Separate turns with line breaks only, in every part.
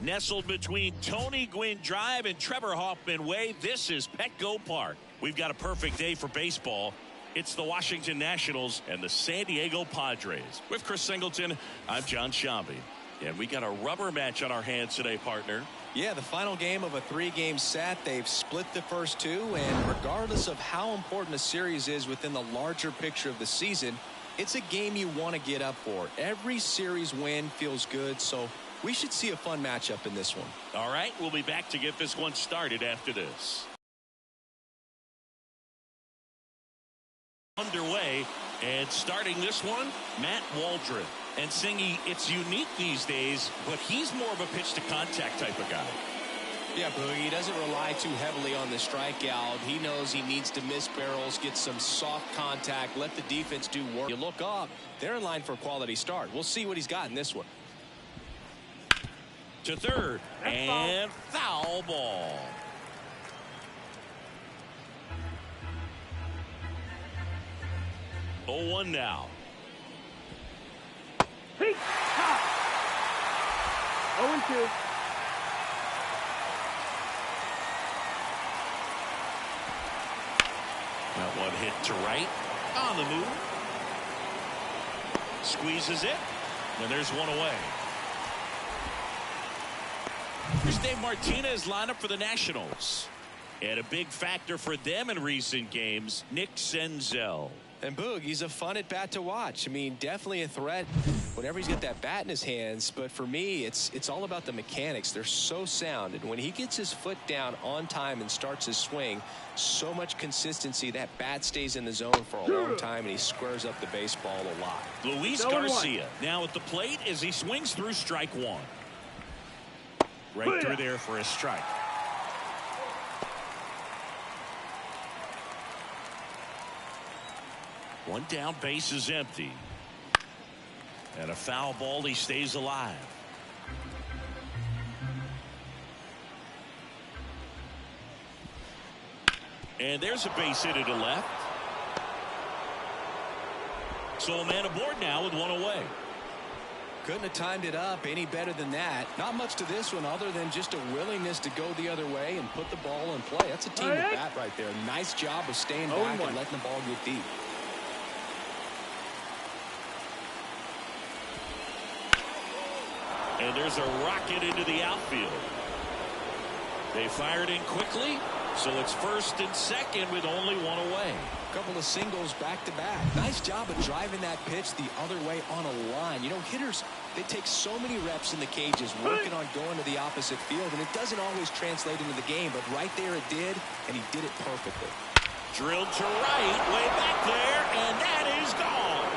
Nestled between Tony Gwynn Drive and Trevor Hoffman Way, this is Petco Park. We've got a perfect day for baseball. It's the Washington Nationals and the San Diego Padres. With Chris Singleton, I'm John Shambi. And we got a rubber match on our hands today, partner.
Yeah, the final game of a 3-game set. They've split the first two, and regardless of how important a series is within the larger picture of the season, it's a game you want to get up for. Every series win feels good, so we should see a fun matchup in this one.
All right, we'll be back to get this one started after this. Underway, and starting this one, Matt Waldron. And Singy, it's unique these days, but he's more of a pitch-to-contact type of guy.
Yeah, Boogie, he doesn't rely too heavily on the strikeout. He knows he needs to miss barrels, get some soft contact, let the defense do work. You look up, they're in line for a quality start. We'll see what he's got in this one.
To third, and foul ball. Oh, 1 now.
Peak top. 0-2.
That one hit to right. On the move. Squeezes it. And there's one away. Here's Dave Martinez lineup for the Nationals. And a big factor for them in recent games, Nick Senzel.
And Boog, he's a fun at bat to watch. I mean, definitely a threat whenever he's got that bat in his hands. But for me, it's all about the mechanics. They're so sound. And when he gets his foot down on time and starts his swing, so much consistency, that bat stays in the zone for a long time, and he squares up the baseball a lot.
Luis Garcia now at the plate as he swings through strike one. Right through there for a strike. One down, base is empty. And a foul ball, he stays alive. And there's a base hit to left. So a man aboard now with one away.
Couldn't have timed it up any better than that. Not much to this one other than just a willingness to go the other way and put the ball in play. That's a team at bat right there. Nice job of staying back and letting the ball get deep.
And there's a rocket into the outfield. They fired in quickly, so it's first and second with only one away.
A couple of singles back to back. Nice job of driving that pitch the other way on a line. You know, hitters, they take so many reps in the cages working on going to the opposite field, and it doesn't always translate into the game, but right there it did, and he did it perfectly.
Drilled to right, way back there, and that is gone.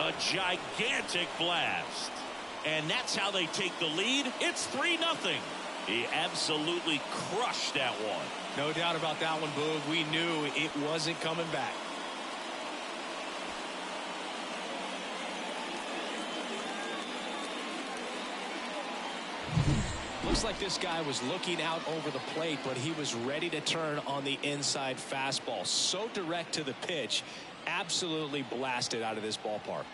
A gigantic blast. And that's how they take the lead. It's 3-0. He absolutely crushed that one.
No doubt about that one, Boog. We knew it wasn't coming back. Looks like this guy was looking out over the plate, but he was ready to turn on the inside fastball. So direct to the pitch, absolutely blasted out of this ballpark.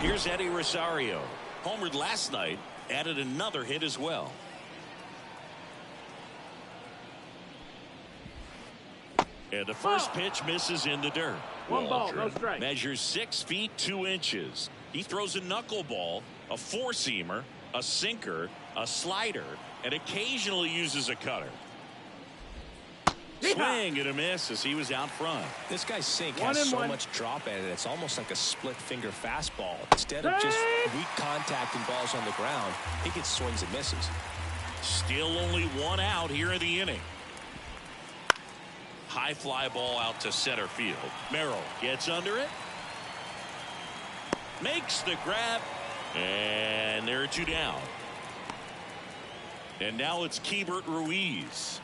Here's Eddie Rosario. Homered last night, added another hit as well. And the first pitch misses in the dirt.
One ball, no strike.
Measures 6 feet 2 inches. He throws a knuckleball, a four-seamer, a sinker, a slider, and occasionally uses a cutter. Swing and a miss as he was out front.
This guy's sink has so much drop at it. It's almost like a split finger fastball. Instead of just weak contact and balls on the ground, he gets swings and misses.
Still only one out here in the inning. High fly ball out to center field. Merrill gets under it. Makes the grab. And there are 2 down. And now it's Keibert Ruiz.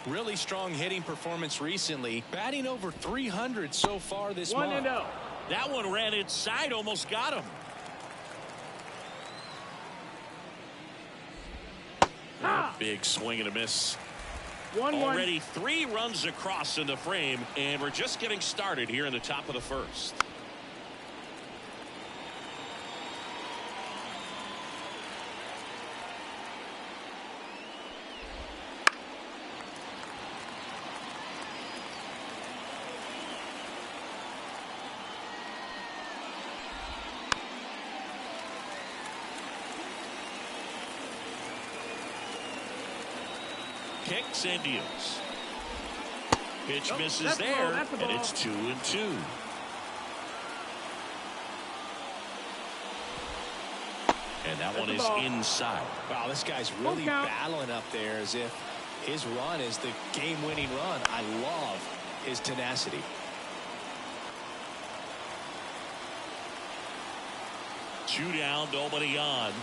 Really strong hitting performance recently. Batting over 300 so far this month.
1-0.
That one ran inside, almost got him. Big swing and a miss.
1-1.
Already 3 runs across in the frame, and we're just getting started here in the top of the first. Kicks and deals. Pitch misses there, and it's 2-2. And that one is inside.
Wow, this guy's really battling up there as if his run is the game-winning run. I love his tenacity.
Two down, nobody on.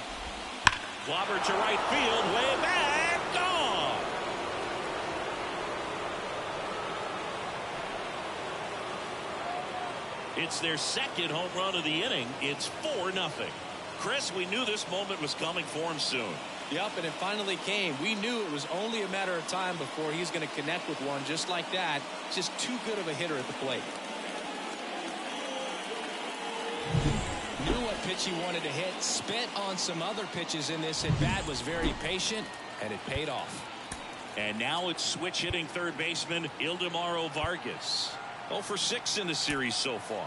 Clobber to right field, way back, gone. It's their second home run of the inning. It's 4-0. Chris, we knew this moment was coming for him soon.
Yep, and it finally came. We knew it was only a matter of time before he's going to connect with one just like that. Just too good of a hitter at the plate. Knew what pitch he wanted to hit. Spent on some other pitches in this at bat. Was very patient, and it paid off.
And now it's switch hitting third baseman Ildemaro Vargas. 0 for 6 in the series so far.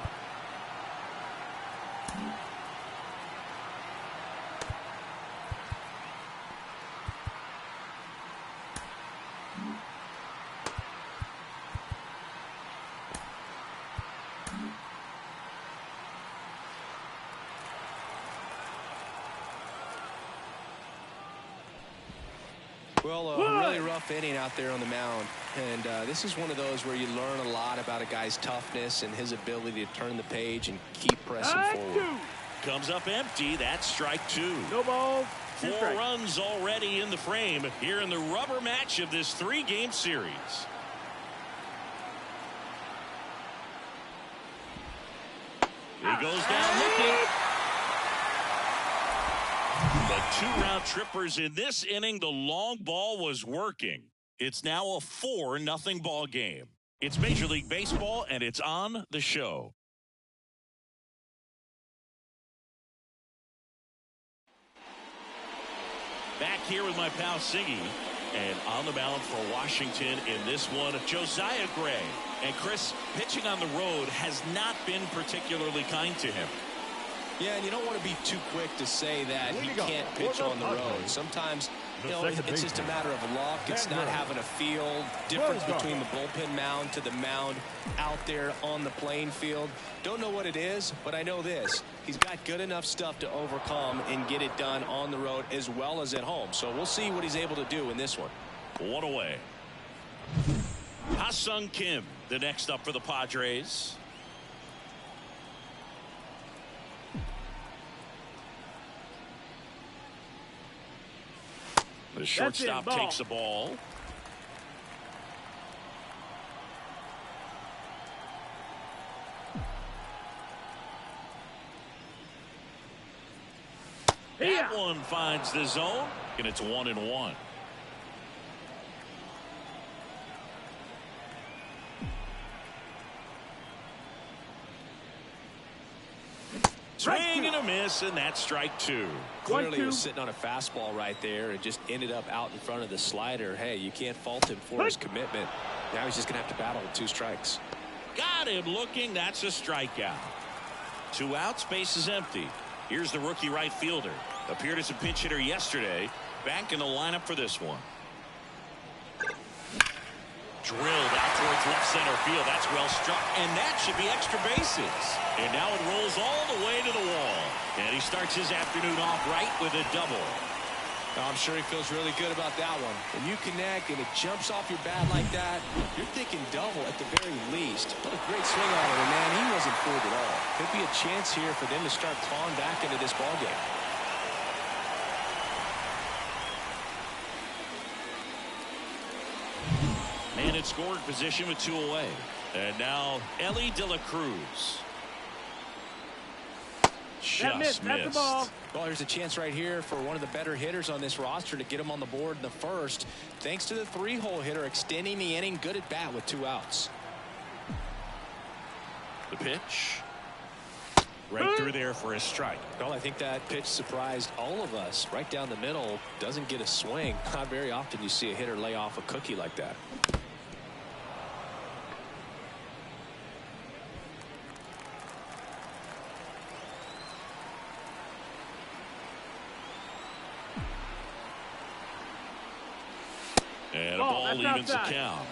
Well, a really rough inning out there on the mound. And this is one of those where you learn a lot about a guy's toughness and his ability to turn the page and keep pressing forward.
Comes up empty. That's strike 2.
No balls.
4 runs already in the frame here in the rubber match of this 3-game series. He goes down looking. The 2 round trippers in this inning. The long ball was working. It's now a 4-0 ball game. It's Major League Baseball, and it's on the show. Back here with my pal Siggy, and on the mound for Washington in this one, Josiah Gray. And Chris, pitching on the road has not been particularly kind to him.
Yeah, and you don't want to be too quick to say that he can't pitch on the road. Sometimes, you know, it's just a matter of luck. It's not having a feel. Difference between the bullpen mound to the mound out there on the playing field. Don't know what it is, but I know this. He's got good enough stuff to overcome and get it done on the road as well as at home. So we'll see what he's able to do in this one.
1 away. Ha-Sung Kim, the next up for the Padres. The shortstop takes the ball. That one finds the zone, and it's 1-1. Swing and a miss, and that's strike 2.
Clearly was sitting on a fastball right there and just ended up out in front of the slider. Hey, you can't fault him for his commitment. Now he's just going to have to battle with 2 strikes.
Got him looking. That's a strikeout. 2 outs, base is empty. Here's the rookie right fielder. Appeared as a pinch hitter yesterday. Back in the lineup for this one. Drilled out towards left center field. That's well struck, and that should be extra bases. And now it rolls all the way to the wall. And he starts his afternoon off right with a double.
I'm sure he feels really good about that one. When you connect and it jumps off your bat like that, you're thinking double at the very least. What a great swing on it, and man, he wasn't fooled at all. Could be a chance here for them to start clawing back into this ballgame.
Man in scoring position with 2 away. And now Ellie De La Cruz. Just missed.
That's the ball.
Well, there's a chance right here for one of the better hitters on this roster to get him on the board in the first. Thanks to the 3-hole hitter extending the inning. Good at bat with 2 outs.
The pitch. Right through there for a strike.
Well, I think that pitch surprised all of us. Right down the middle. Doesn't get a swing. Not very often you see a hitter lay off a cookie like that.
And a ball evens the count.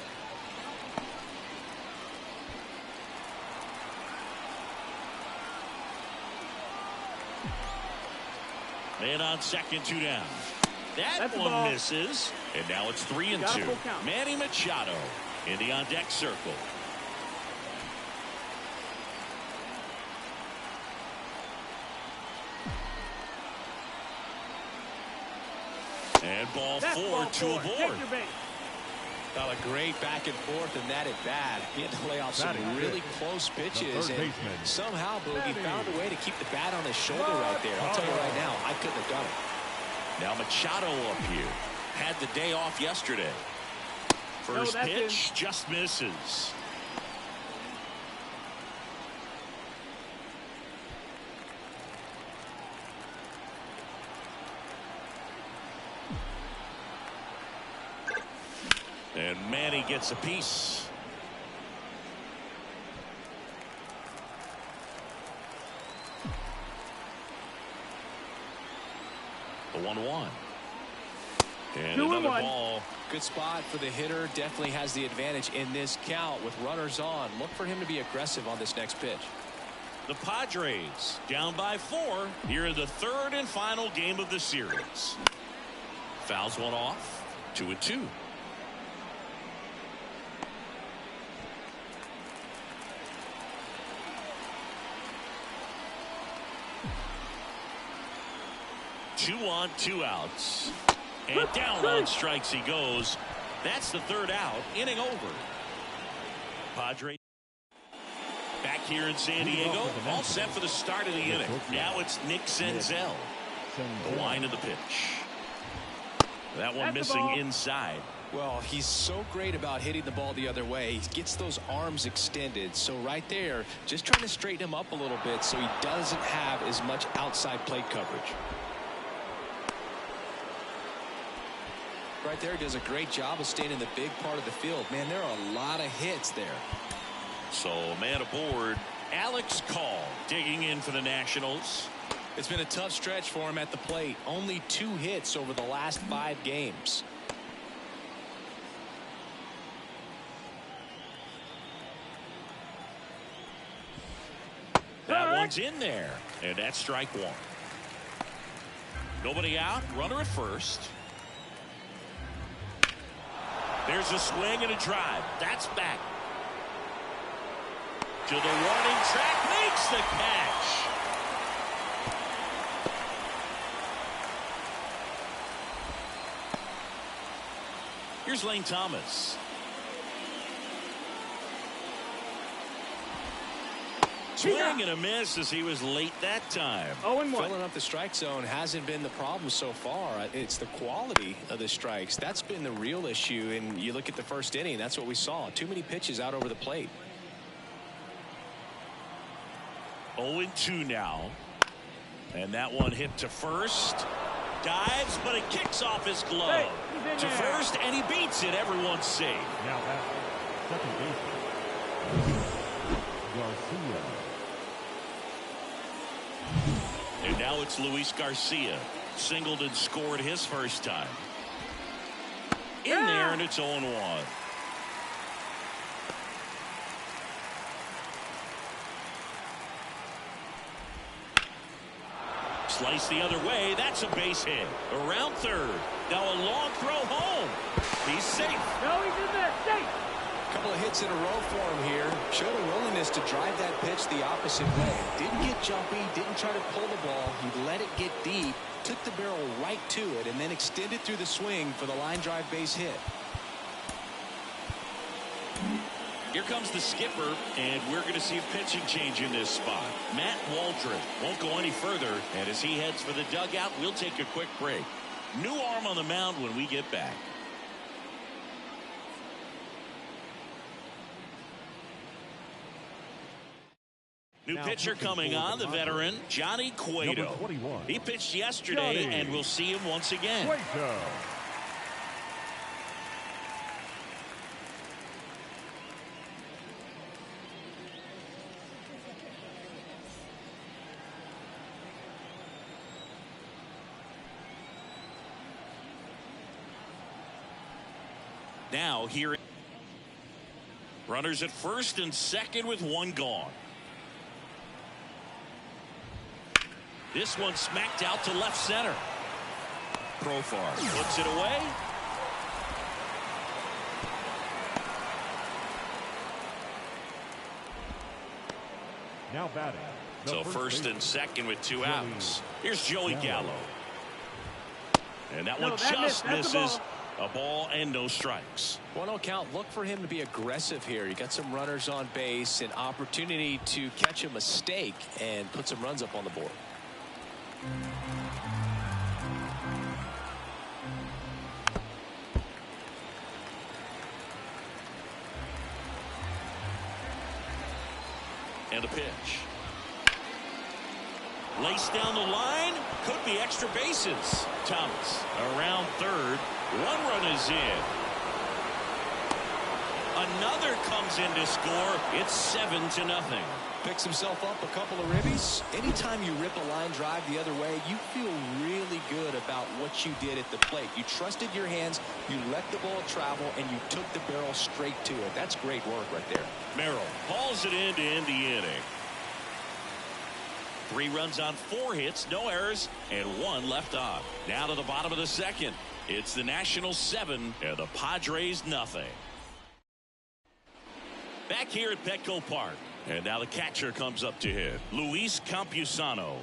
Man on second, 2 down. That one misses. And now it's 3-2. Manny Machado in the on-deck circle. And ball 4 to a board.
Got a great back and forth in that at bat. He had to lay off some really close pitches, and somehow Boogie found a way to keep the bat on his shoulder right there. I'll tell you right now, I couldn't have done it.
Now Machado up here. Had the day off yesterday. First pitch just misses. And Manny gets a piece. The 1-1. And another ball.
Good spot for the hitter. Definitely has the advantage in this count with runners on. Look for him to be aggressive on this next pitch.
The Padres down by 4 here in the 3rd and final game of the series. Fouls one off. 2-2. Two on, 2 outs. And down on strikes he goes. That's the 3rd out. Inning over. Padres back here in San Diego. All set for the start of the inning. Now it's Nick Senzel. The line of the pitch. That one missing inside.
Well, he's so great about hitting the ball the other way. He gets those arms extended. So right there, just trying to straighten him up a little bit so he doesn't have as much outside plate coverage. Right there, does a great job of staying in the big part of the field. Man, there are a lot of hits there.
So, man aboard, Alex Call digging in for the Nationals.
It's been a tough stretch for him at the plate. Only 2 hits over the last 5 games.
That one's in there, and that's strike 1. Nobody out, runner at first. There's a swing and a drive. That's back. To the warning track. Makes the catch. Here's Lane Thomas. Swing and a miss as he was late that time.
0-1.
Filling up the strike zone hasn't been the problem so far. It's the quality of the strikes. That's been the real issue. And you look at the first inning, that's what we saw. Too many pitches out over the plate.
0-2 now. And that one hit to first. Dives, but it kicks off his glove. To first, and he beats it. Everyone's safe.
Now at second base, Garcia.
And now it's Luis Garcia. Singled and scored his first time. In there, and it's 0-1. Slice the other way. That's a base hit. Around third. Now a long throw home. He's safe.
No, he's in there. Safe.
A couple of hits in a row for him here. Showed a willingness to drive that pitch the opposite way. Didn't get jumpy. Didn't try to pull the ball. He let it get deep. Took the barrel right to it and then extended through the swing for the line drive base hit.
Here comes the skipper, and we're going to see a pitching change in this spot. Matt Waldron won't go any further, and as he heads for the dugout, we'll take a quick break. New arm on the mound when we get back. New pitcher coming on, the veteran, Johnny Cueto. He pitched yesterday, and we'll see him once again.
Cueto.
Now here, runners at first and second with one gone. This one smacked out to left center. Profar puts it away.
Now batting.
So first and second with two outs. Here's Joey Gallo. And that one just misses. A ball and no strikes.
1-0 count. Look for him to be aggressive here. You got some runners on base, an opportunity to catch a mistake and put some runs up on the board.
And a pitch. Laced down the line. Could be extra bases. Thomas around third. One run is in. Another comes in to score. It's 7-0.
Picks himself up a couple of ribbies. Anytime you rip a line drive the other way, you feel really good about what you did at the plate. You trusted your hands, you let the ball travel, and you took the barrel straight to it. That's great work right there.
Merrill hauls it in to end the inning. 3 runs on 4 hits, no errors, and 1 left on. Now to the bottom of the second. It's the Nationals 7 and the Padres nothing. Back here at Petco Park. And now the catcher comes up to hit. Luis Campusano.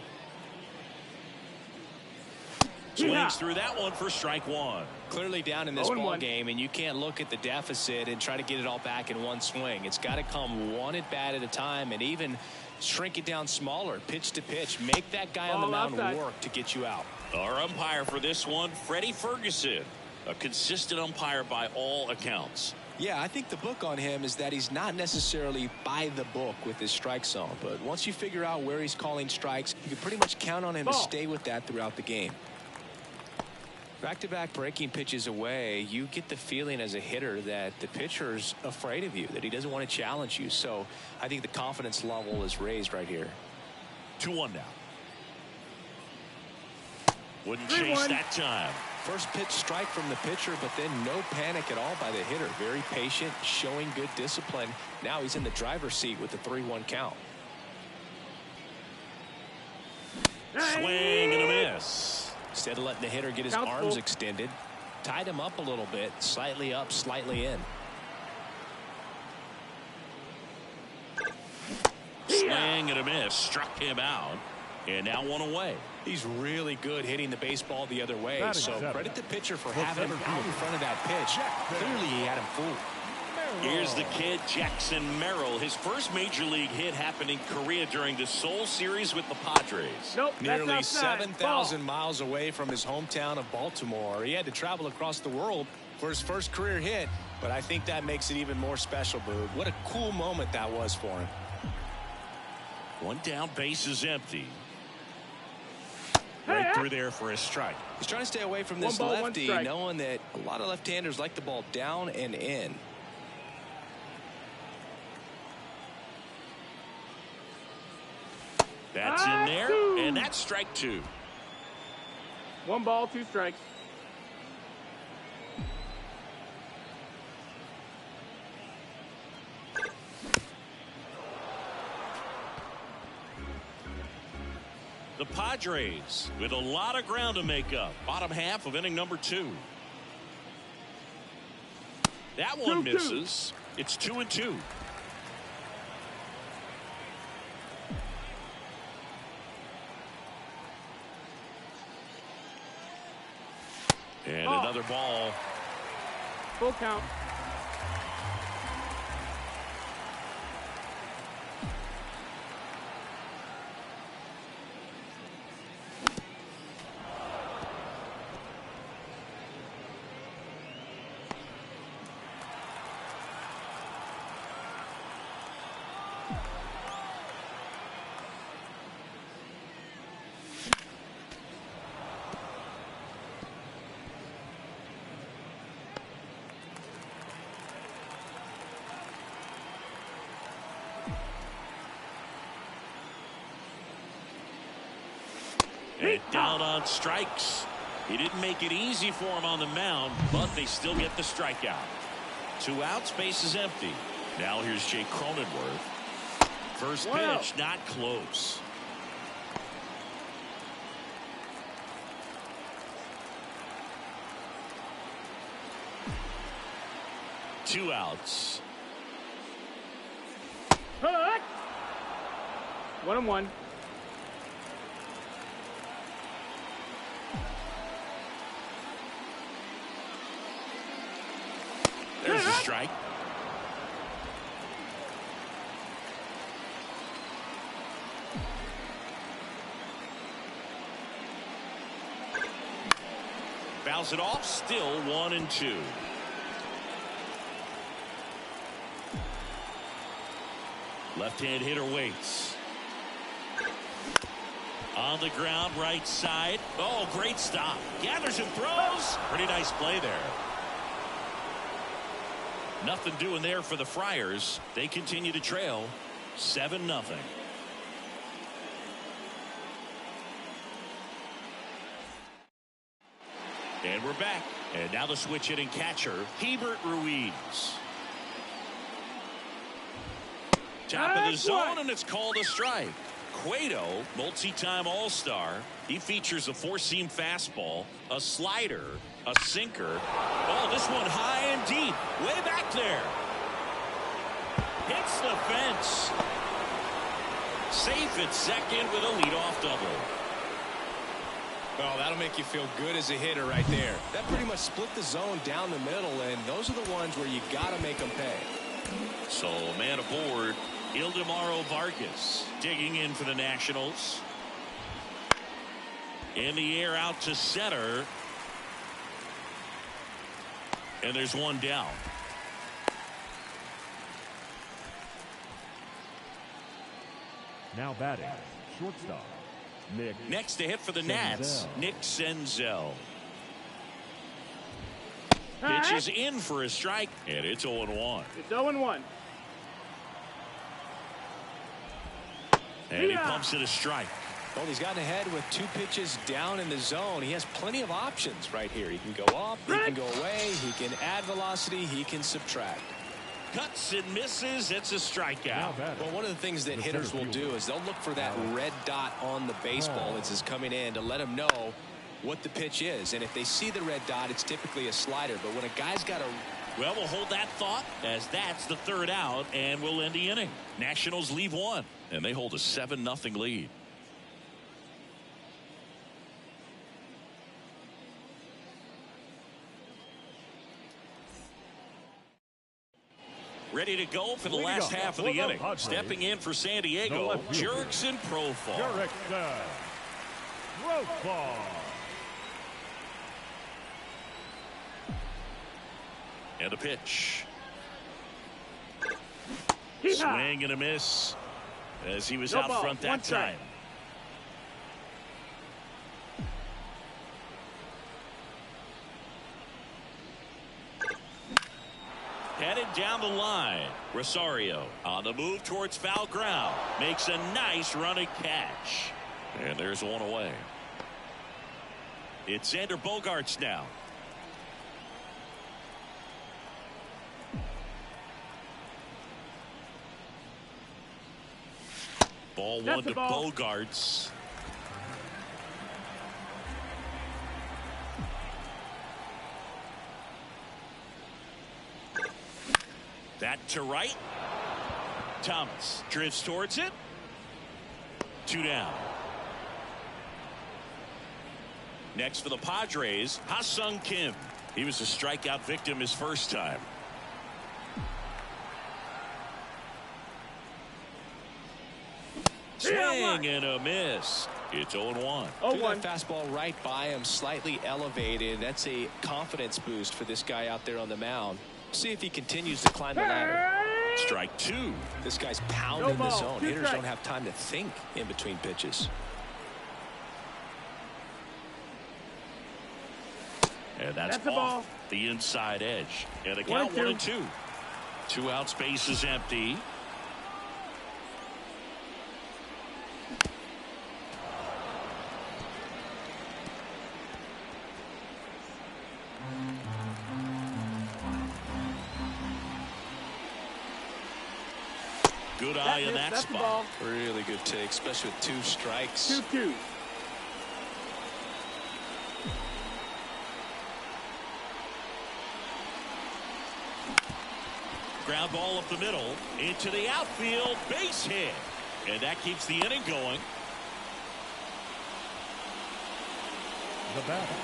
Swings through that one for strike 1.
Clearly down in this ball game, and you can't look at the deficit and try to get it all back in one swing. It's got to come one at bat at a time, and even shrink it down smaller, pitch to pitch. Make that guy on the mound work to get you out.
Our umpire for this one, Freddie Ferguson, a consistent umpire by all accounts.
Yeah, I think the book on him is that he's not necessarily by the book with his strike zone, but once you figure out where he's calling strikes, you can pretty much count on him to stay with that throughout the game. Back-to-back breaking pitches away, you get the feeling as a hitter that the pitcher's afraid of you, that he doesn't want to challenge you. So I think the confidence level is raised right here.
2-1 now. Wouldn't chase that time.
First pitch strike from the pitcher, but then no panic at all by the hitter. Very patient, showing good discipline. Now he's in the driver's seat with the 3-1 count.
Swing and a miss.
Instead of letting the hitter get his arms extended, tied him up a little bit, slightly up, slightly in.
Swing and a miss, struck him out, and now 1 away.
He's really good hitting the baseball the other way, so credit the pitcher for having him out in front of that pitch. Clearly he had him fooled.
Here's the kid, Jackson Merrill. His first major league hit happened in Korea during the Seoul series with the Padres.
Nope,
Nearly 7,000 miles away from his hometown of Baltimore. He had to travel across the world for his first career hit, but I think that makes it even more special, Boog. What a cool moment that was for him.
One down, base is empty. Right through there for a strike.
He's trying to stay away from this lefty, knowing that a lot of left-handers like the ball down and in.
That's in there, and that's strike 2.
1 ball, 2 strikes.
The Padres with a lot of ground to make up. Bottom half of inning number 2. That one misses. It's 2-2. And another ball.
Full count.
And down on strikes. He didn't make it easy for him on the mound, but they still get the strikeout. 2 outs, base is empty. Now here's Jake Cronenworth. First pitch, not close. Two outs.
1-1.
There's a strike. Fouls it off, still 1-2. Left-hand hitter waits. On the ground, right side. Oh, great stop. Gathers and throws. Pretty nice play there. Nothing doing there for the Friars. They continue to trail 7-0. And we're back. And now the switch hitting catcher, Hebert Ruiz. Top of the zone, and it's called a strike. Cueto, multi-time All-Star. He features a four-seam fastball, a slider, a sinker. Oh, this one high and deep, way back there. Hits the fence. Safe at second with a leadoff double.
Well, that'll make you feel good as a hitter right there. That pretty much split the zone down the middle, and those are the ones where you got to make them pay.
So, a man aboard, Ildemaro Vargas digging in for the Nationals. In the air out to center. And there's one down.
Now batting, shortstop, Nick.
Next to hit for the Nats, Nick Senzel. Pitch is in for a strike, and it's 0-1.
It's 0-1.
And he pumps it a strike.
Well, he's gotten ahead with 2 pitches down in the zone. He has plenty of options right here. He can go up, he can go away, he can add velocity, he can subtract.
Cuts and misses. It's a strikeout.
Well, one of the things that hitters will do is they'll look for that red dot on the baseball as it's coming in to let them know what the pitch is. And if they see the red dot, it's typically a slider. But when a guy's got a...
Well, we'll hold that thought as that's the 3rd out, and we'll end the inning. Nationals leave 1, and they hold a 7-0 lead. Ready to go for the last half of the inning. Stepping in for San Diego, Jurickson Profar.
Jurickson Profar.
And a pitch. Swing and a miss as he was out front that time. Headed down the line. Rosario on the move towards foul ground. Makes a nice running catch. And there's one away. It's Xander Bogaerts now. Ball one to Bogaerts. That to right. Thomas drifts towards it. 2 down. Next for the Padres, Ha-Sung Kim. He was a strikeout victim his first time. Swing and a miss. It's 0-1.
Threw that fastball right by him, slightly elevated. That's a confidence boost for this guy out there on the mound. See if he continues to climb the ladder.
Strike 2.
This guy's pounding the zone. Hitters don't have time to think in between pitches.
And that's off the inside edge. And the count 1-2. 2 outs, base is empty. Good eye in that spot.
Really good take, especially with 2 strikes.
2-2.
Ground ball up the middle into the outfield, base hit, and that keeps the inning going.
The batter,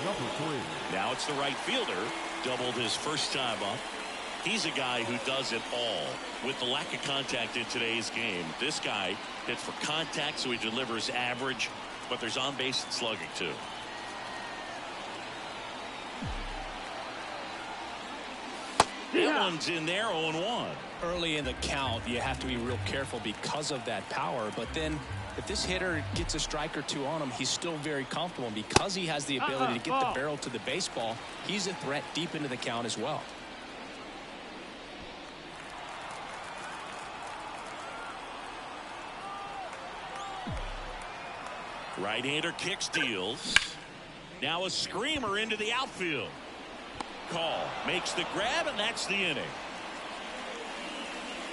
number 3.
Now it's the right fielder, doubled his first time up. He's a guy who does it all. With the lack of contact in today's game, this guy hits for contact, so he delivers average, but there's on base and slugging too. That one's in there, 0-1.
Early in the count, you have to be real careful because of that power. But then if this hitter gets a strike or 2 on him, he's still very comfortable. And because he has the ability to get the barrel to the baseball, he's a threat deep into the count as well.
Right-hander kicks, deals. Now a screamer into the outfield. Call makes the grab, and that's the inning.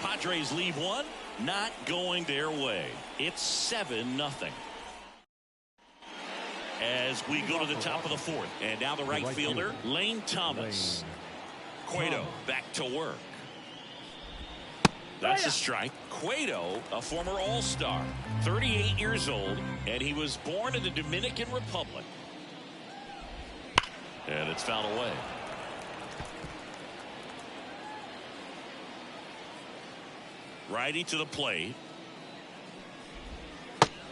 Padres leave one, not going their way. It's 7-0. As we go to the top of the 4th, and now the right fielder, Lane Thomas. Cueto back to work. That's a strike. Cueto, a former All-Star, 38 years old, and he was born in the Dominican Republic. And it's fouled away. Righty to the plate.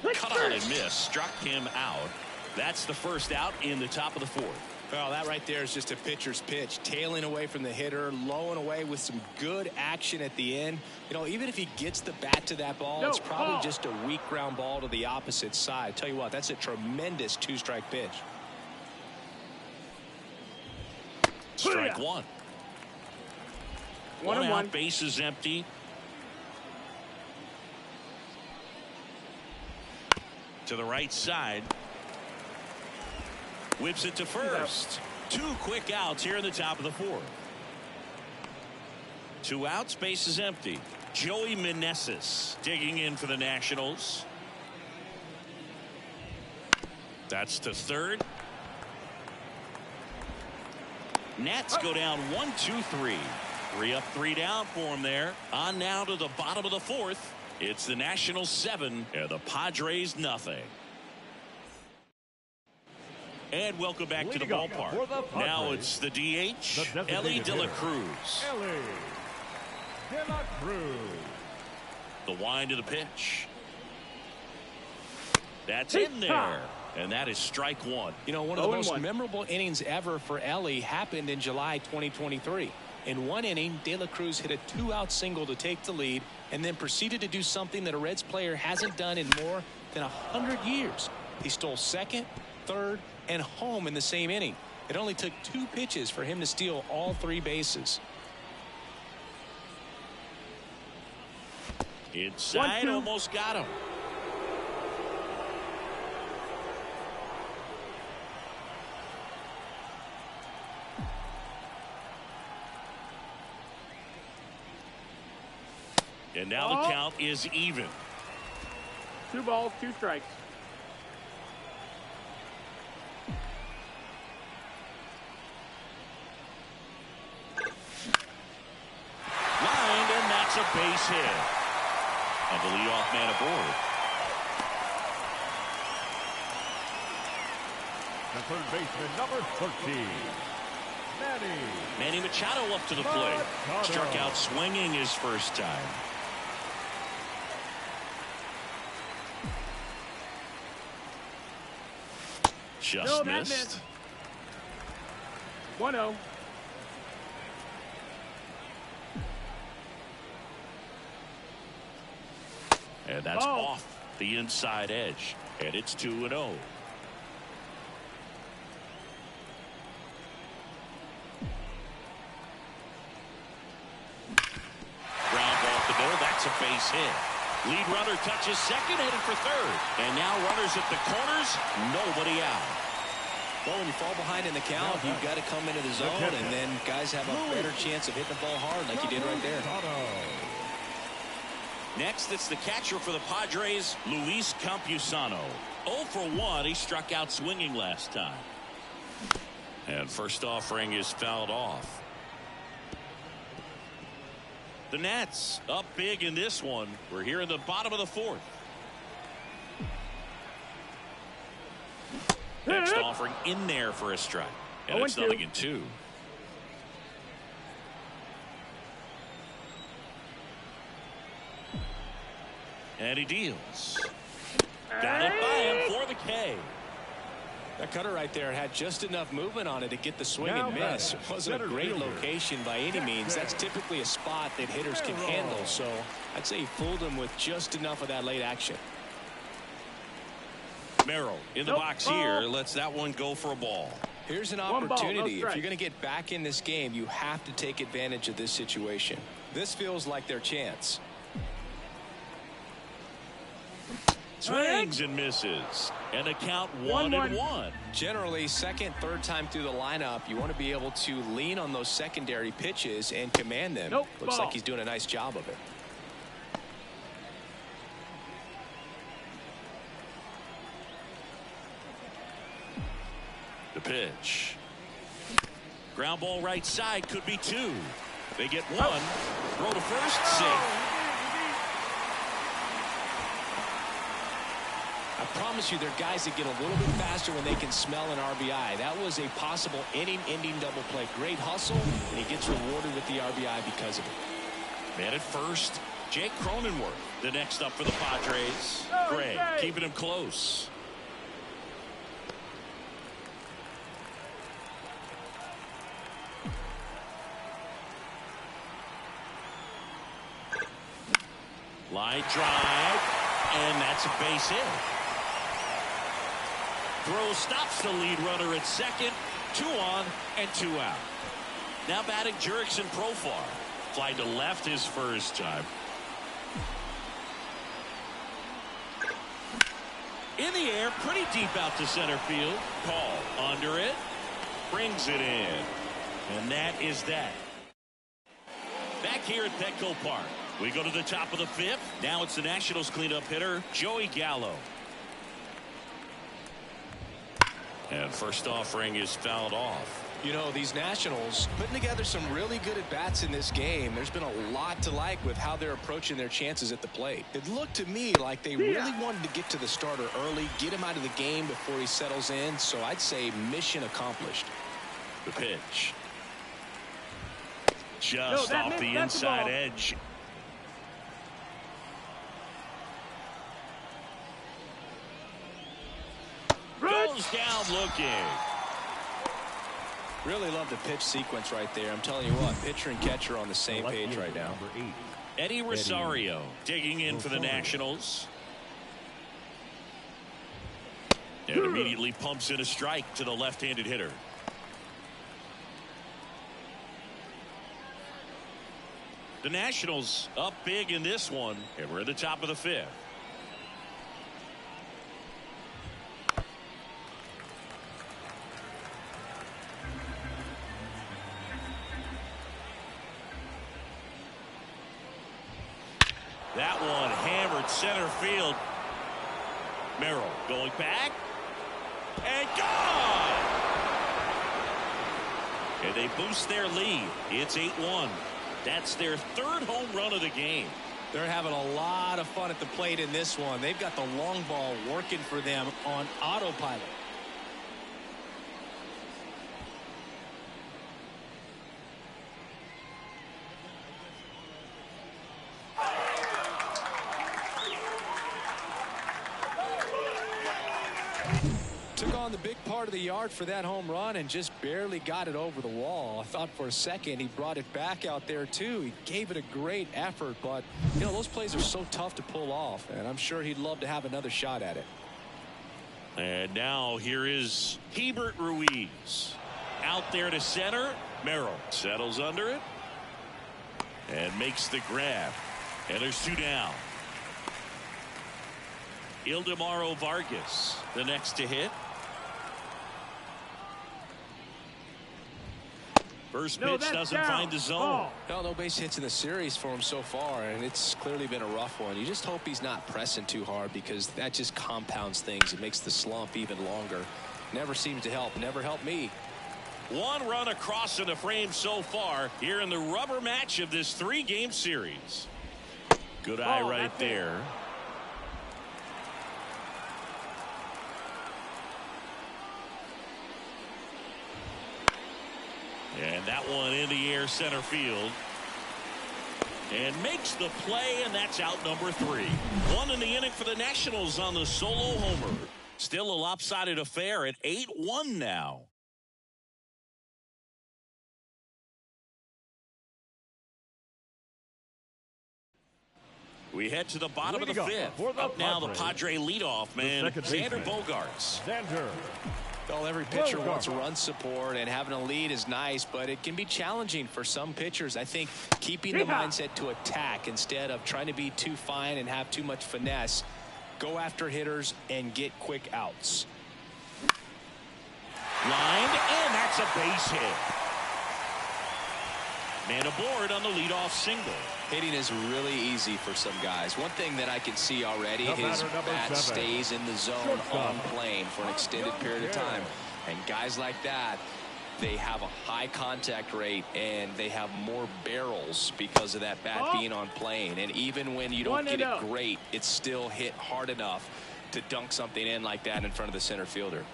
Cut on and miss. Struck him out. That's the first out in the top of the 4th.
Well, that right there is just a pitcher's pitch. Tailing away from the hitter, lowing away with some good action at the end. You know, even if he gets the bat to that ball, it's probably just a weak ground ball to the opposite side. Tell you what, that's a tremendous 2-strike pitch.
Strike 1. 1 out,
1-1.
base is empty. To the right side. Whips it to first. 2 quick outs here in the top of the 4th. 2 outs, base is empty. Joey Meneses digging in for the Nationals. That's to third. Nats go down 1-2-3. 3 up, 3 down for him there. On now to the bottom of the 4th. It's the Nationals 7 and the Padres nothing. And welcome back to the ballpark. Now it's the DH, Ellie De La Cruz.
Santa Cruz.
The wind of the pitch. That's in there. And that is strike one.
You know, one of the most memorable innings ever for Ellie happened in July 2023. In one inning, De La Cruz hit a 2-out single to take the lead and then proceeded to do something that a Reds player hasn't done in more than 100 years. He stole second, third, and home in the same inning. It only took 2 pitches for him to steal all 3 bases.
Inside, almost got him. And now the count is even.
2 balls, 2 strikes.
Lined, and that's a base hit. And the leadoff man aboard.
The third baseman, number 13.
Manny Machado up to the plate. Struck out swinging his first time. Just missed.
1-0.
And that's off the inside edge. And it's 2-0. Ground ball up the middle. That's a base hit. Lead runner touches second, headed for third. And now runners at the corners. Nobody out.
Well, when you fall behind in the count, you've got to come into the zone, and then guys have a better chance of hitting the ball hard like you did right there.
Next, it's the catcher for the Padres, Luis Campusano. 0 for 1. He struck out swinging last time. And first offering is fouled off. The Nats up big in this one. We're here in the bottom of the 4th. Next offering in there for a strike. And it's 0-2. And he deals. Got it by him for the K.
That cutter right there had just enough movement on it to get the swing and miss. It wasn't a great location by any means. That's typically a spot that hitters can handle. So I'd say he fooled him with just enough of that late action.
Merrill in the box here. Lets that one go for a ball.
Here's an opportunity. If you're going to get back in this game, you have to take advantage of this situation. This feels like their chance.
Swings and misses. And the count 1-1.
Generally, second, third time through the lineup, you want to be able to lean on those secondary pitches and command them. Looks like he's doing a nice job of it.
The pitch. Ground ball right side, could be 2. They get 1. Throw to first, safe.
I promise you, there are guys that get a little bit faster when they can smell an RBI. That was a possible inning-ending double play. Great hustle, and he gets rewarded with the RBI because of it.
Man at first, Jake Cronenworth. The next up for the Padres. Gray keeping him close. Line drive, and that's a base hit. Throw stops the lead runner at second. 2 on and 2 out. Now batting Jurickson Profar. Fly to left his first time. In the air, pretty deep out to center field. Call under it. Brings it in. And that is that. Back here at Petco Park. We go to the top of the 5th. Now it's the Nationals cleanup hitter, Joey Gallo. And first offering is fouled off.
You know, these Nationals putting together some really good at-bats in this game. There's been a lot to like with how they're approaching their chances at the plate. It looked to me like they really wanted to get to the starter early, get him out of the game before he settles in. So I'd say mission accomplished.
The pitch. Just off the inside edge. down looking.
Really love the pitch sequence right there. I'm telling you what, pitcher and catcher on the same page right now.
Eddie Rosario digging in for the Nationals. And immediately pumps in a strike to the left-handed hitter. The Nationals up big in this one, and we're at the top of the fifth. That one hammered center field. Merrill going back. And gone! And they boost their lead. It's 8-1. That's their third home run of the game.
They're having a lot of fun at the plate in this one. They've got the long ball working for them on autopilot. Took on the big part of the yard for that home run and just barely got it over the wall. I thought for a second he brought it back out there too. He gave it a great effort, but you know, those plays are so tough to pull off, and I'm sure he'd love to have another shot at it.
And now here is Hebert Ruiz. Out there to center. Merrill settles under it and makes the grab. And there's two down. Ildemaro Vargas, the next to hit. First pitch doesn't find the zone.
Well, no base hits in the series for him so far, and it's clearly been a rough one. You just hope he's not pressing too hard, because that just compounds things. It makes the slump even longer. Never seems to help. Never helped me.
One run across in the frame so far here in the rubber match of this 3-game series. Good eye right there. And that one in the air center field. And makes the play, and that's out number 3. One in the inning for the Nationals on the solo homer. Still a lopsided affair at 8-1 now. We head to the bottom of the fifth. Up now the Padre leadoff man, Xander Bogaerts.
Well, every pitcher wants run support, and having a lead is nice, but it can be challenging for some pitchers. I think keeping the mindset to attack instead of trying to be too fine and have too much finesse. Go after hitters and get quick outs.
Lined, and that's a base hit. Man aboard on the leadoff single.
Hitting is really easy for some guys. One thing that I can see already, his bat stays in the zone on plane for an extended period of time. And guys like that, they have a high contact rate, and they have more barrels because of that bat being on plane. And even when you don't get it great, it's still hit hard enough to dunk something in like that in front of the center fielder.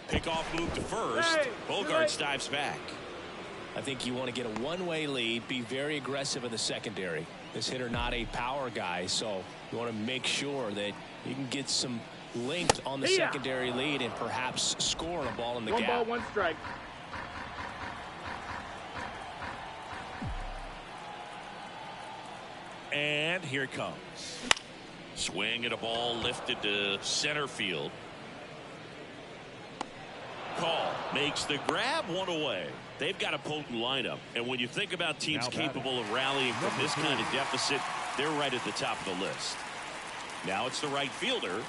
Pickoff move to first. Bogaerts dives back.
I think you want to get a one-way lead, be very aggressive in the secondary. This hitter not a power guy, so you want to make sure that you can get some length on the secondary lead and perhaps score a ball in the gap.
1 ball, 1 strike.
And here it comes. Swing at a ball lifted to center field. Call makes the grab, one away. They've got a potent lineup, and when you think about teams capable of rallying from this kind of deficit, they're right at the top of the list. Now it's the right fielder.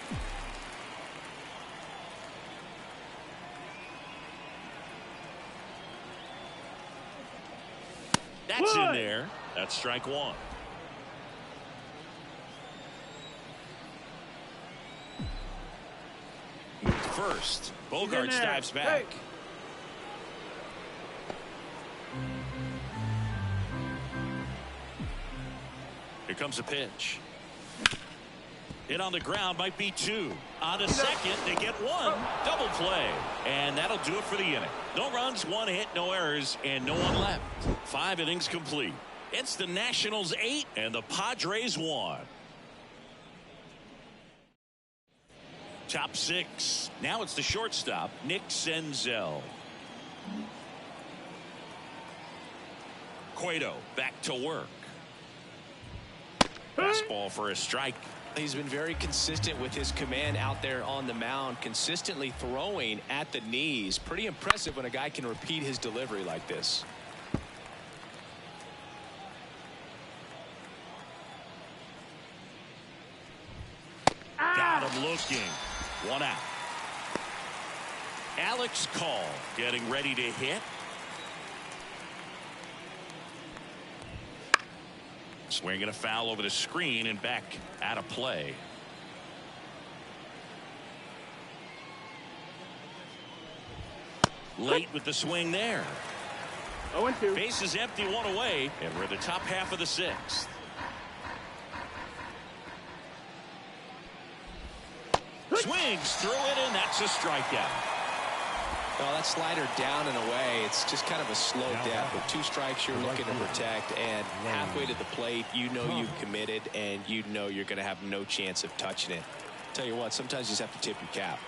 That's in there. That's strike 1. First, Bogaerts dives back. Here comes a pitch. Hit on the ground, might be 2. On a second, they get 1. Double play. And that'll do it for the inning. No runs, 1 hit, no errors, and no one left. 5 innings complete. It's the Nationals 8 and the Padres 1. Top 6. Now it's the shortstop, Nick Senzel. Cueto back to work. Fastball for a strike.
He's been very consistent with his command out there on the mound, consistently throwing at the knees. Pretty impressive when a guy can repeat his delivery like this.
Got him looking. 1 out. Alex Call getting ready to hit. Swinging a foul over the screen and back out of play. Late with the swing there.
0-2.
Base is empty, 1 away, and we're in the top half of the 6th. Swings through it, and that's a strikeout.
Well, that slider down and away, it's just kind of a slow death. With 2 strikes you're looking to protect, and halfway to the plate, you know you've committed, and you know you're going to have no chance of touching it. Tell you what, sometimes you just have to tip your cap.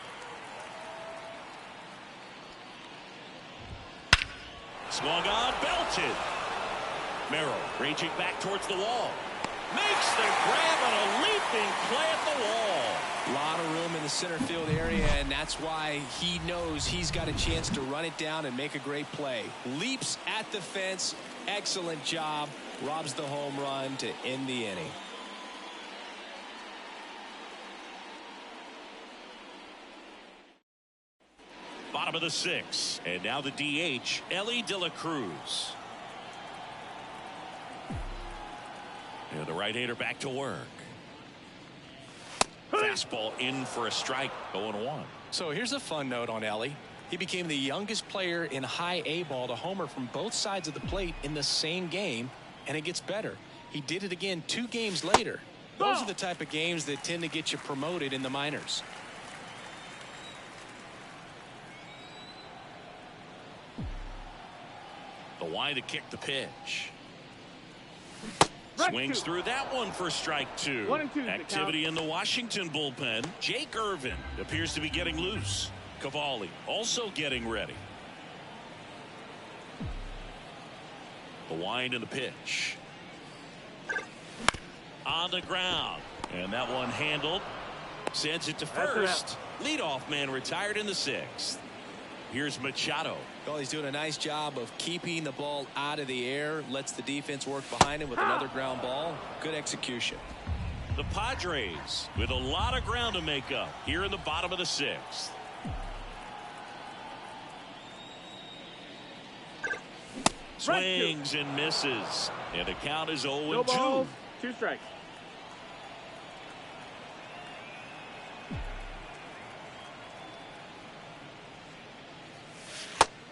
Swung on, belted. Merrill raging back towards the wall. Makes the grab and a leaping play at the wall.
A lot of room in the center field area, and that's why he knows he's got a chance to run it down and make a great play. Leaps at the fence. Excellent job. Robs the home run to end the inning.
Bottom of the 6th, and now the DH, Ellie De La Cruz. And the right-hander back to work. Fastball in for a strike, 0-1.
So here's a fun note on Ellie. He became the youngest player in high A ball to homer from both sides of the plate in the same game, and it gets better. He did it again 2 games later. Those are the type of games that tend to get you promoted in the minors.
The wind to kick the pitch. Swings through that one for strike 2.
1-2.
Activity in the Washington bullpen. Jake Irvin appears to be getting loose. Cavalli also getting ready. The wind and the pitch. On the ground. And that one handled. Sends it to first. Leadoff man retired in the 6th. Here's Machado.
Well, he's doing a nice job of keeping the ball out of the air. Lets the defense work behind him with another ground ball. Good execution.
The Padres with a lot of ground to make up here in the bottom of the 6th. Swings and misses. And the count is 0-2.
No balls, 2 strikes.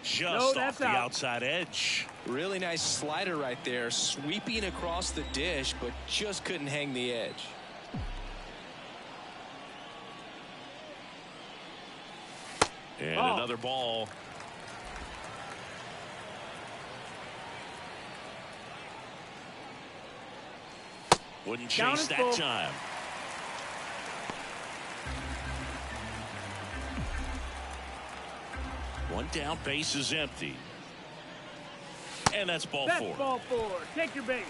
Just off the outside edge.
Really nice slider right there, sweeping across the dish, but just couldn't hang the edge.
And another ball. Wouldn't chase that time. One down, base is empty. And that's ball 4.
Ball 4. Take your base.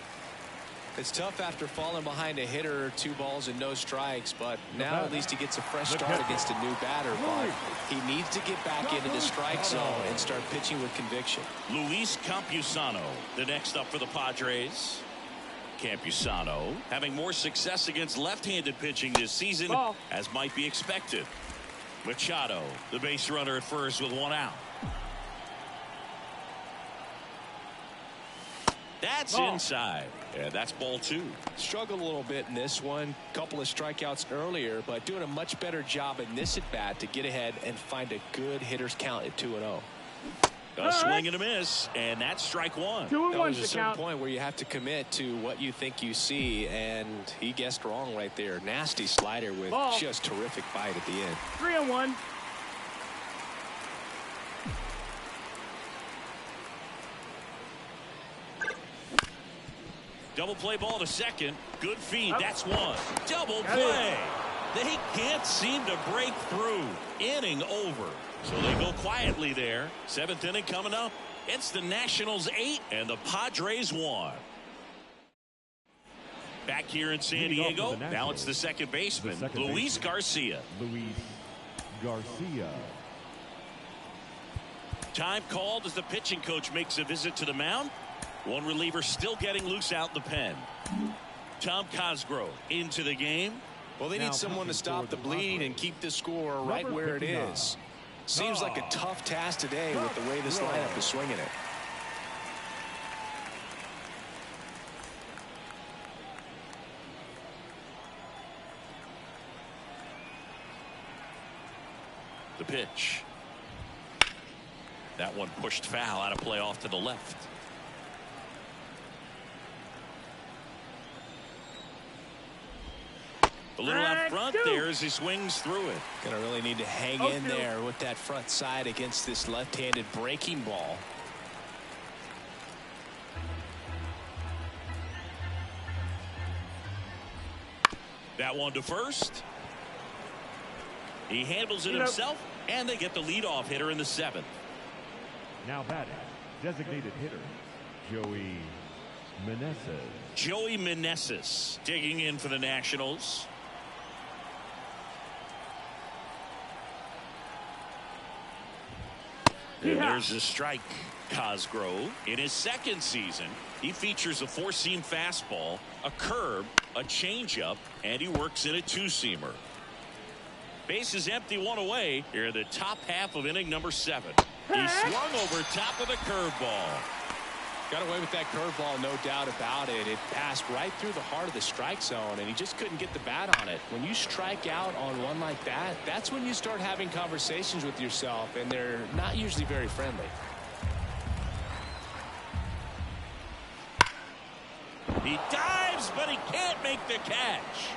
It's tough after falling behind a hitter, 2 balls and no strikes, but now at least he gets a fresh start against a new batter. But he needs to get back into the strike zone and start pitching with conviction.
Luis Campusano, the next up for the Padres. Campusano having more success against left-handed pitching this season, as might be expected. Machado, the base runner at first with 1 out. That's inside. And that's ball 2.
Struggled a little bit in this one. Couple of strikeouts earlier, but doing a much better job in this at-bat to get ahead and find a good hitter's count at 2-0.
A swing and a miss, and that's strike 1.
2-1
That was a certain point where you have to commit to what you think you see, and he guessed wrong right there. Nasty slider with just terrific bite at the end.
3-1.
Double play ball to second. Good feed. That's 1. Double play. They can't seem to break through. Inning over. So they go quietly there. 7th inning coming up. It's the Nationals 8 and the Padres 1. Back here in San Diego, now it's the second baseman, Luis Garcia.
Luis Garcia.
Time called as the pitching coach makes a visit to the mound. One reliever still getting loose out in the pen. Tom Cosgrove into the game.
Well, they need someone to stop the bleeding and keep the score right where it is. Seems like a tough task today with the way this lineup is swinging it.
The pitch. That one pushed foul, out of play off to the left. A little out front there as he swings through it.
Gonna really need to hang in there with that front side against this left-handed breaking ball.
That one to first. He handles it himself, and they get the leadoff hitter in the 7th.
Now batting, designated hitter, Joey Meneses.
Joey Meneses digging in for the Nationals. And there's the strike. Cosgrove, in his 2nd season, he features a 4-seam fastball, a curve, a changeup, and he works in a 2-seamer. Base is empty, 1 away. Here in the top half of inning number 7. He swung over top of the curveball.
Got away with that curveball, no doubt about it. It passed right through the heart of the strike zone, and he just couldn't get the bat on it. When you strike out on one like that, that's when you start having conversations with yourself, and they're not usually very friendly.
He dives, but he can't make the catch.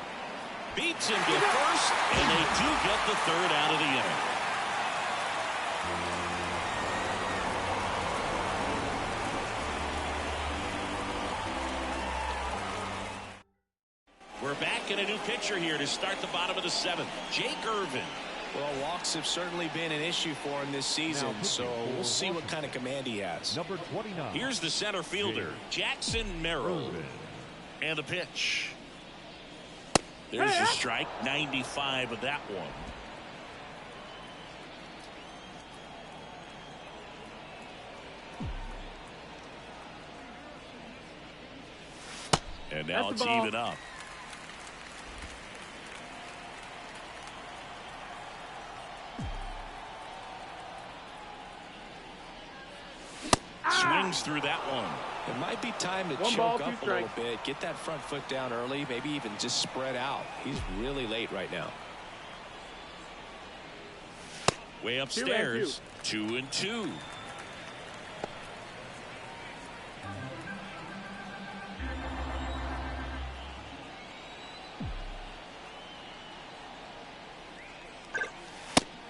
Beats him to first, and they do get the 3rd out of the inning. We're back in a new pitcher here to start the bottom of the 7th. Jake Irvin.
Well, walks have certainly been an issue for him this season, so we'll see what kind of command he has.
Number 29.
Here's the center fielder, Jackson Merrill.
Irvin.
And the pitch. There's the strike, 95 of that one. And now it's even up. Swings through that one.
It might be time to choke up a little bit, get that front foot down early, maybe even just spread out. He's really late right now.
Way upstairs, 2-2.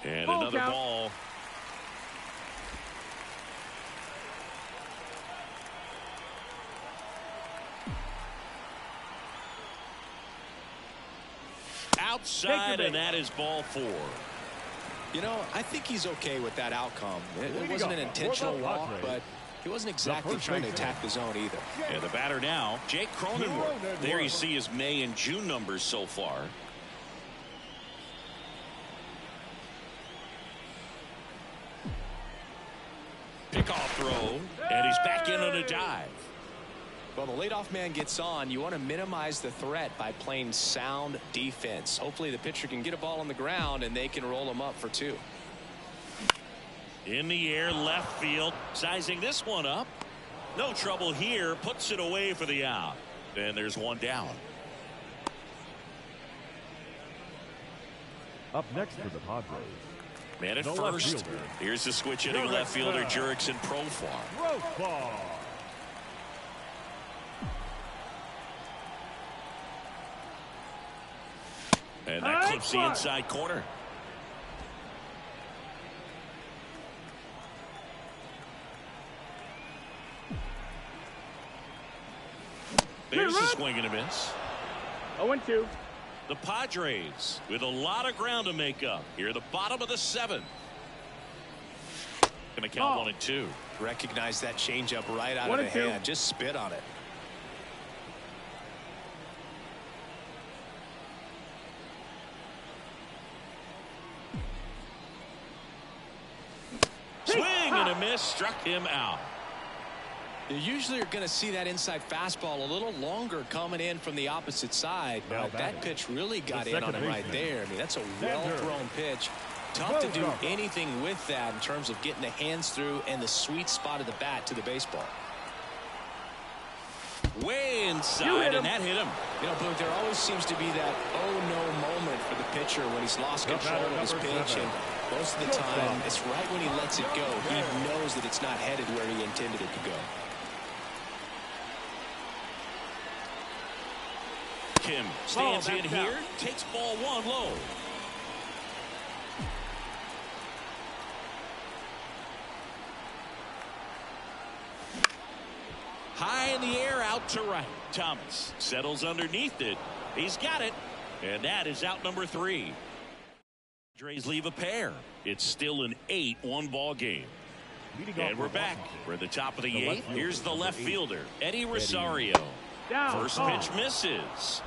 And another ball. Outside, and that is ball 4.
You know, I think he's okay with that outcome. It wasn't an intentional walk, but he wasn't exactly trying to attack the zone either.
And the batter now, Jake Cronenworth. There you see his May and June numbers so far. Pickoff throw, and he's back in on a dive.
Well, the leadoff man gets on. You want to minimize the threat by playing sound defense. Hopefully the pitcher can get a ball on the ground and they can roll him up for 2.
In the air, left field, sizing this one up. No trouble here, puts it away for the out. And there's one down.
Up next for the Padres.
Man at first. Here's the switch hitting left fielder Jurickson Profar. And that clips the inside corner. There's a swing and a miss.
0-2.
The Padres with a lot of ground to make up here at the bottom of the 7th. Going to count 1 and 2.
Recognize that changeup right out of the hand. Just spit on it.
Swing and a miss, struck him out.
You usually are going to see that inside fastball a little longer coming in from the opposite side. But that pitch really got in on him right there. I mean, that's a well-thrown pitch. Tough to do anything with that in terms of getting the hands through and the sweet spot of the bat to the baseball.
Way inside, and that hit him.
You know, Boog, there always seems to be that oh-no moment for the pitcher when he's lost control of his pitch. And most of the time, it's right when he lets it go. He knows that it's not headed where he intended it to go.
Kim stands in here, takes ball 1 low. High in the air, out to right. Thomas settles underneath it. He's got it. And that is out number 3. Padres leave a pair. It's still an 8-1 ball game. And we're back. We're at the top of the 8th. Here's the left fielder, Eddie Rosario. First pitch misses.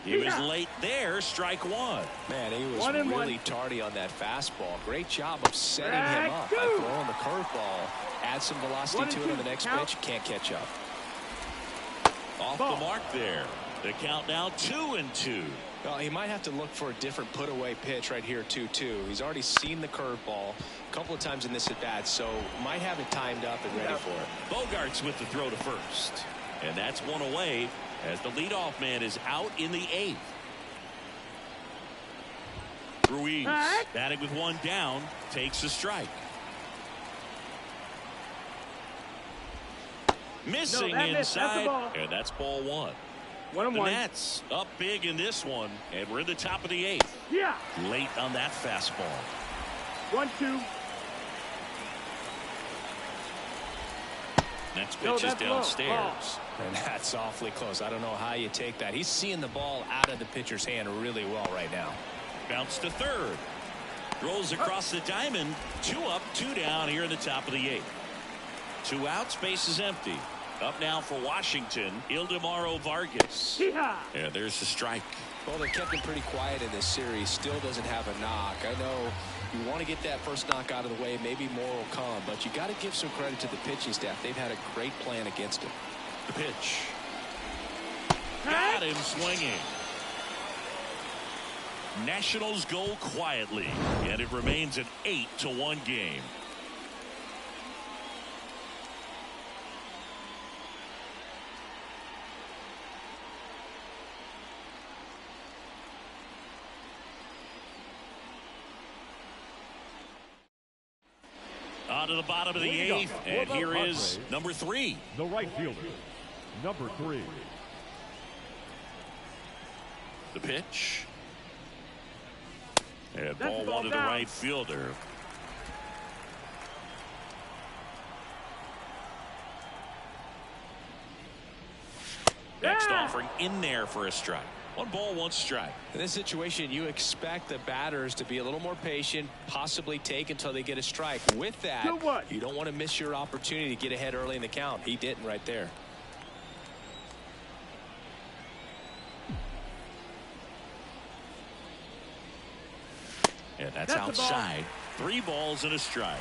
He was late there, strike 1.
Man, he was really tardy on that fastball. Great job of setting him up by throwing the curveball. Add some velocity to it on the next pitch. Can't catch up.
Off the mark there. The count now 2-2.
Well, he might have to look for a different put-away pitch right here, 2-2. He's already seen the curveball a couple of times in this at-bat, so might have it timed up and ready for it.
Bogarts with the throw to first. And that's 1 away as the leadoff man is out in the 8th. Ruiz batting with 1 down, takes a strike. Missing inside, and that's ball 1. The Nats up big in this one, and we're in the top of the 8th. Late on that fastball.
1-2.
Next pitch is downstairs.
And that's awfully close. I don't know how you take that. He's seeing the ball out of the pitcher's hand really well right now.
Bounce to third. Rolls across the diamond. 2 up, 2 down here in the top of the 8th. 2 outs, base is empty. Up now for Washington, Ildemaro Vargas. And there's the strike.
Well, they kept him pretty quiet in this series. Still doesn't have a knock. I know you want to get that first knock out of the way. Maybe more will come. But you got to give some credit to the pitching staff. They've had a great plan against him.
The pitch. Got him swinging. Nationals go quietly. And it remains an 8-1 game. On to the bottom of the 8th, and here is number 3.
The right fielder, number 3.
The pitch. And ball 1 to the right fielder. Next offering in there for a strike. 1 ball, 1 strike.
In this situation, you expect the batters to be a little more patient, possibly take until they get a strike. With that, you don't want to miss your opportunity to get ahead early in the count. He didn't right there.
And that's outside. 3 balls and a strike.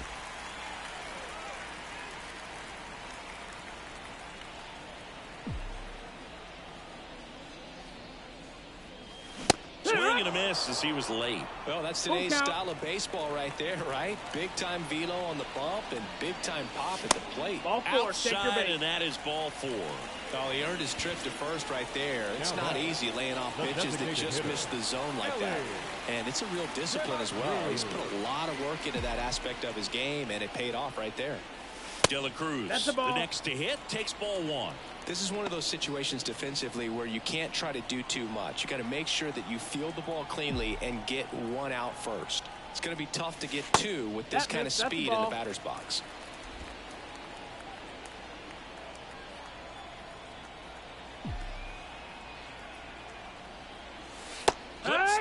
Swing and a miss as he was late.
Well, that's today's style of baseball right there, right? Big time velo on the bump and big time pop at the plate.
Ball 4,
outside, and that is ball 4.
Oh, he earned his trip to first right there. It's not easy laying off pitches that just miss the zone like that. And it's a real discipline as well. He's put a lot of work into that aspect of his game, and it paid off right there.
De La Cruz, the next to hit, takes ball 1.
This is one of those situations defensively where you can't try to do too much. You got to make sure that you field the ball cleanly and get 1 out first. It's going to be tough to get 2 with this kind of speed in the batter's box.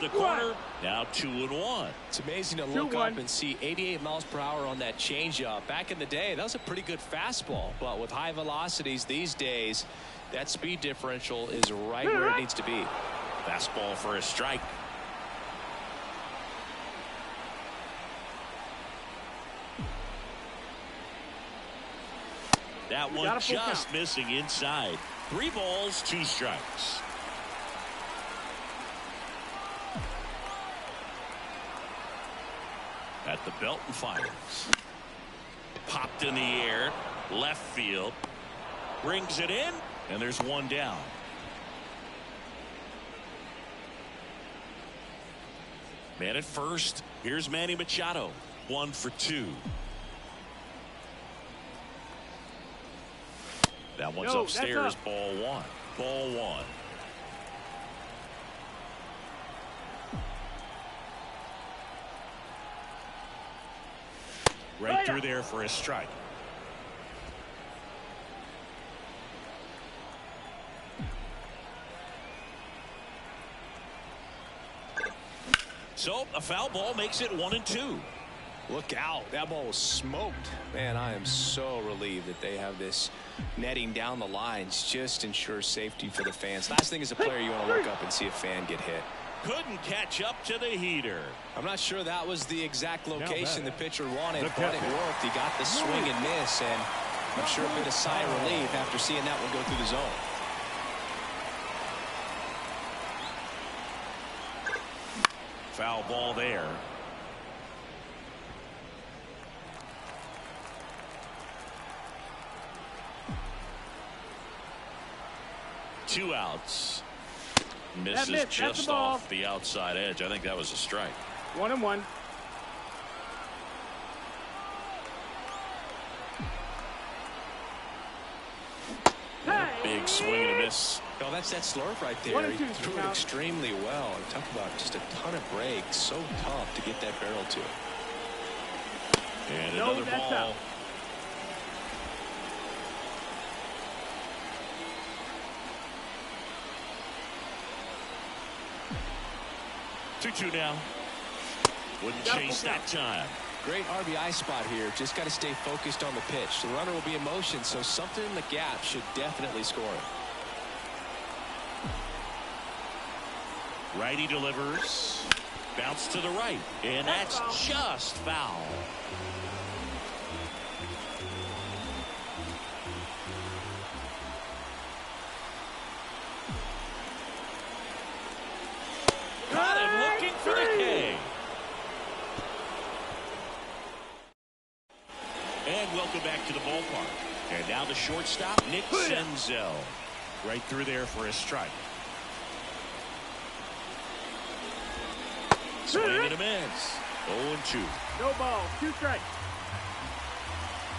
the corner. Now 2-1.
It's amazing to look up and see 88 miles per hour on that changeup. Back in the day, that was a pretty good fastball. But with high velocities these days, that speed differential is right where it needs to be.
Fastball for a strike. That one just missing inside. 3 balls, 2 strikes. At the belt and fires. Popped in the air. Left field. Brings it in. And there's 1 down. Man at first. Here's Manny Machado. 1 for 2. That one's upstairs. Ball 1. Ball 1. Right through there for a strike. So a foul ball makes it 1-2.
Look out. That ball was smoked. Man, I am so relieved that they have this netting down the lines. Just ensures safety for the fans. Last thing as a player, you want to look up and see a fan get hit.
Couldn't catch up to the heater.
I'm not sure that was the exact location the pitcher wanted, but it worked. He got the swing and miss, and I'm sure a bit of sigh of relief after seeing that one go through the zone.
Foul ball there. Two outs. Misses just off the outside edge. I think that was a strike.
1-1.
Big swing and a miss.
Oh, that's that slurve right there. He threw it extremely well. And talk about just a ton of breaks. So tough to get that barrel to.
And another ball.
Out.
2-2 now. Wouldn't chase that time.
Great RBI spot here. Just got to stay focused on the pitch. The runner will be in motion, so something in the gap should definitely score it.
Righty delivers. Bounce to the right. And that's just foul. Caught him looking for the K. And welcome back to the ballpark. And now the shortstop, Nick Senzel. Right through there for a strike. Swing and a miss. 0-2.
No ball. 2 strikes.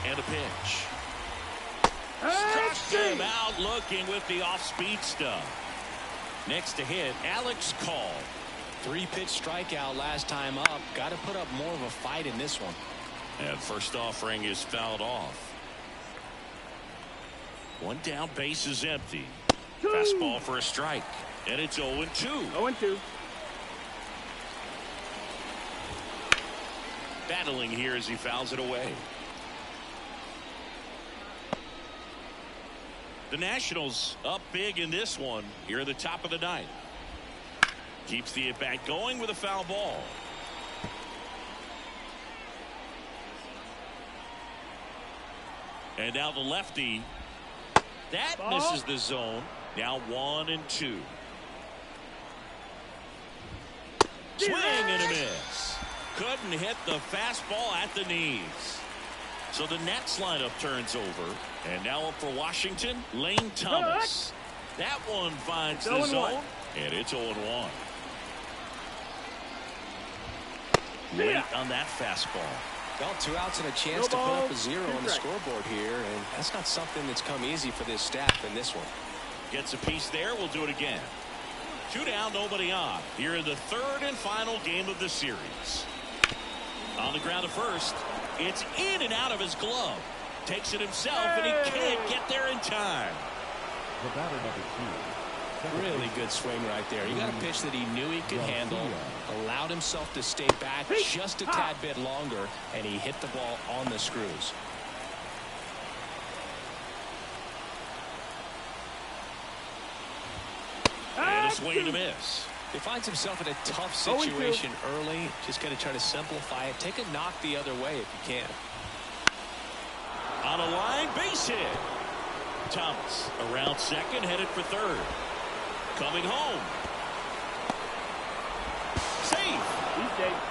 And a pitch. Struck him out looking with the off-speed stuff. Next to hit, Alex Call.
3-pitch strikeout last time up. Got to put up more of a fight in this one.
And first offering is fouled off. 1 down, base is empty. Fastball for a strike. And it's 0-2.
0-2.
Battling here as he fouls it away. The Nationals up big in this one here at the top of the 9th. Keeps the at-bat going with a foul ball. And now the lefty. That misses the zone. Now 1-2. Swing and a miss. Couldn't hit the fastball at the knees. So the Nats lineup turns over. And now up for Washington, Lane Thomas. That one finds the zone. And it's 0-1. Late on that fastball.
Well, 2 outs and a chance to put up a 0 on the scoreboard here. And that's not something that's come easy for this staff in this one.
Gets a piece there. We'll do it again. 2 down, nobody on. Here in the 3rd and final game of the series. On the ground at first. It's in and out of his glove. Takes it himself, and he can't get there in time.
The batter, number 2,
Really good swing right there. He got a pitch that he knew he could handle, allowed himself to stay back just a tad bit longer, and he hit the ball on the screws.
And a swing and a miss.
He finds himself in a tough situation early. Just got to try to simplify it. Take a knock the other way if you can.
On a line, base hit. Thomas around second, headed for third. Coming home. Safe.
He's safe.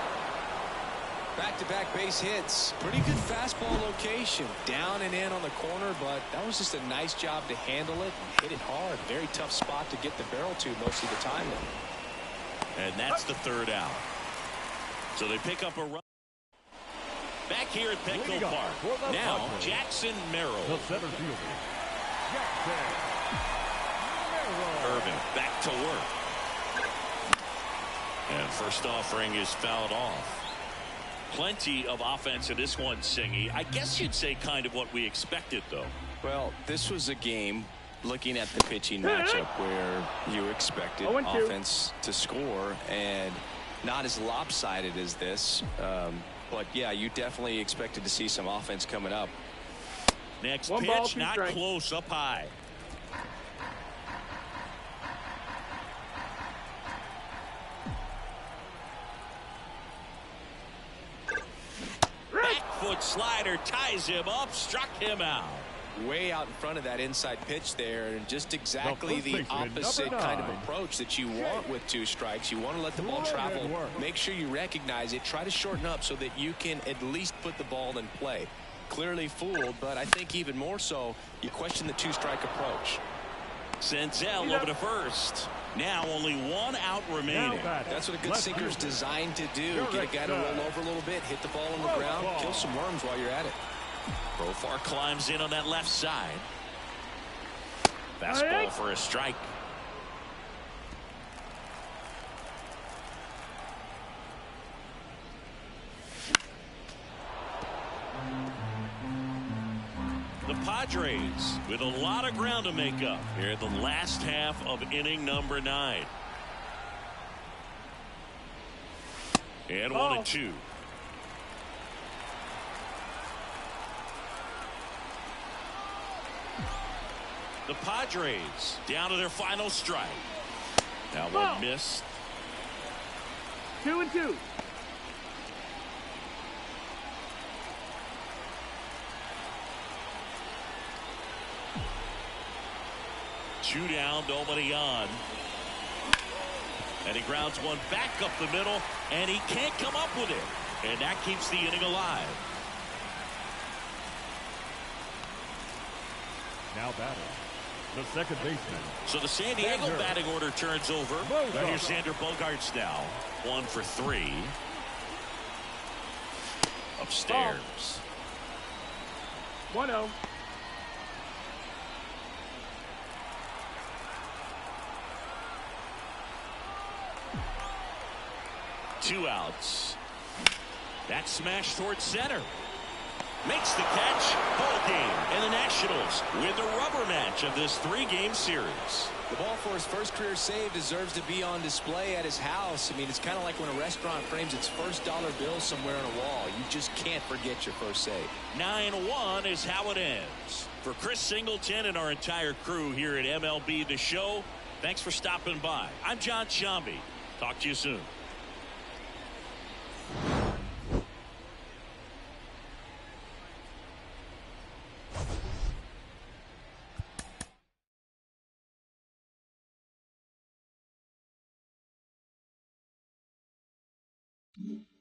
Back-to-back base hits. Pretty good fastball location. Down and in on the corner, but that was just a nice job to handle it and hit it hard. Very tough spot to get the barrel to most of the time.
And that's the third out. So they pick up a run. Back here at Petco Park. Now, Jackson Merrill.
The center fielder, Jackson Merrill.
Irvin back to work. And first offering is fouled off. Plenty of offense in this one, Singy. I guess you'd say kind of what we expected, though.
Well, this was a game, looking at the pitching matchup, where you expected offense to score, and not as lopsided as this. But, yeah, you definitely expected to see some offense coming up.
Next
One
pitch,
ball, two
not
strikes.
close, up high. Back foot slider ties him up, struck him out.
Way out in front of that inside pitch there, and just exactly the
baseman,
opposite
number
kind of
9.
approach that you want with 2 strikes. You want to let the ball travel, make sure you recognize it, try to shorten up so that you can at least put the ball in play. Clearly fooled, but I think even more so, you question the 2-strike approach.
Senzel over to first. Now only 1 out remaining.
That's what a good sinker's designed to do. Get a guy to roll over a little bit, hit the ball on the ground, kill some worms while you're at it.
Profar climbs in on that left side. Fastball for a strike. The Padres with a lot of ground to make up here in the last half of inning number 9. And 1-2. The Padres down to their final strike. Now one missed.
2-2.
Two down, nobody on. And he grounds one back up the middle, and he can't come up with it. And that keeps the inning alive.
Now batting, the second baseman.
So the San Diego batting order turns over. Right here's Xander Bogaerts now. 1 for 3. Upstairs.
1-0.
Two outs. That smash towards center. Makes the catch. Ball game. And the Nationals win the rubber match of this 3-game series.
The ball for his first career save deserves to be on display at his house. I mean, it's kind of like when a restaurant frames its first dollar bill somewhere on a wall. You just can't forget your first save.
9-1 is how it ends. For Chris Singleton and our entire crew here at MLB The Show, thanks for stopping by. I'm John Shambi. Talk to you soon.
Mm-hmm.